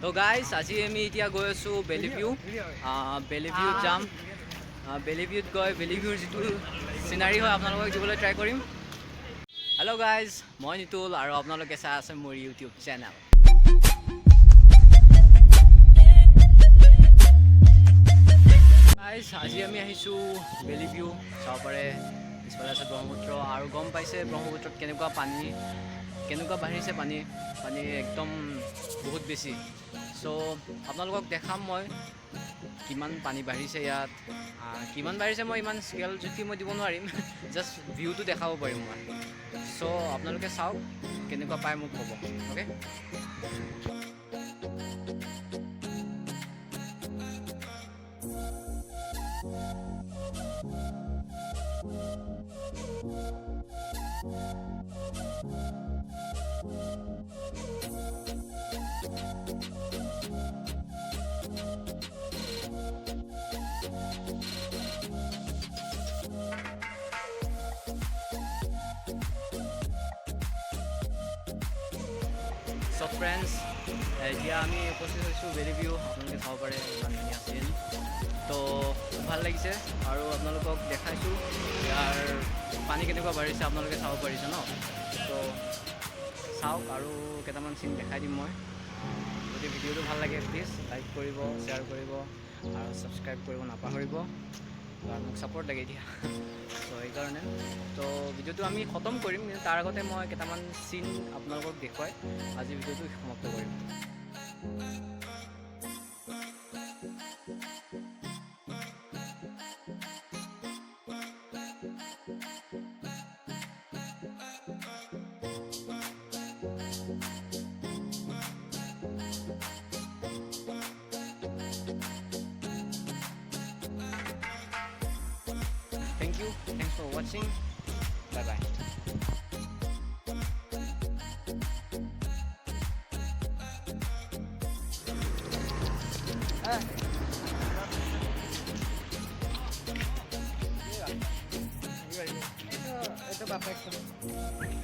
তো গাইজ আজি আমি এতিয়া গৈ আছোঁ বেলিভিউ বেলিভিউত যাম বেলিভিউত গৈ বেলিভিউৰ যিটো চিনাৰী হয় আপোনালোকক দিবলৈ ট্ৰাই কৰিম হেল্ল' গাইজ মই নিতুল আৰু আপোনালোকে চাই আছে মোৰ ইউটিউব চেনেল গাইজ আজি আমি আহিছোঁ বেলিভিউ চাব পাৰে পিছফালে আছে ব্ৰহ্মপুত্ৰ আৰু গম পাইছে ব্ৰহ্মপুত্ৰত কেনেকুৱা পানী কেনেকুৱা বাঢ়িছে পানী একদম বহুত বেছি চ' আপোনালোকক দেখাম মই কিমান পানী বাঢ়িছে ইয়াত কিমান বাঢ়িছে মই ইমান স্কেল জুখি মই দিব নোৱাৰিম জাষ্ট ভিউটো দেখাব পাৰিম মই চ' আপোনালোকে চাওক কেনেকুৱা পায় মোক ক'ব অ'কে So friends, এতিয়া আমি উপস্থিত হৈছোঁ বেলিভিউ আপোনালোকে চাব পাৰে ইমান ধুনীয়া চিন তো ভাল লাগিছে আৰু আপোনালোকক দেখাইছোঁ ইয়াৰ পানী কেনেকুৱা বাঢ়িছে আপোনালোকে চাব পাৰিছে ন তো চাওক আৰু কেইটামান চিন দেখাই দিম মই যদি ভিডিঅ'টো ভাল লাগে প্লিজ লাইক কৰিব শ্বেয়াৰ কৰিব আৰু ছাবস্ক্ৰাইব কৰিব নাপাহৰিব আৰু মোক ছাপোৰ্ট লাগে এতিয়া তো সেইকাৰণে তো ভিডিঅ'টো আমি খতম কৰিম কিন্তু তাৰ আগতে মই কেইটামান চিন আপোনালোকক দেখুৱাই আজি ভিডিঅ'টো সমাপ্ত কৰিম Thanks for watching. Bye bye. Ito ba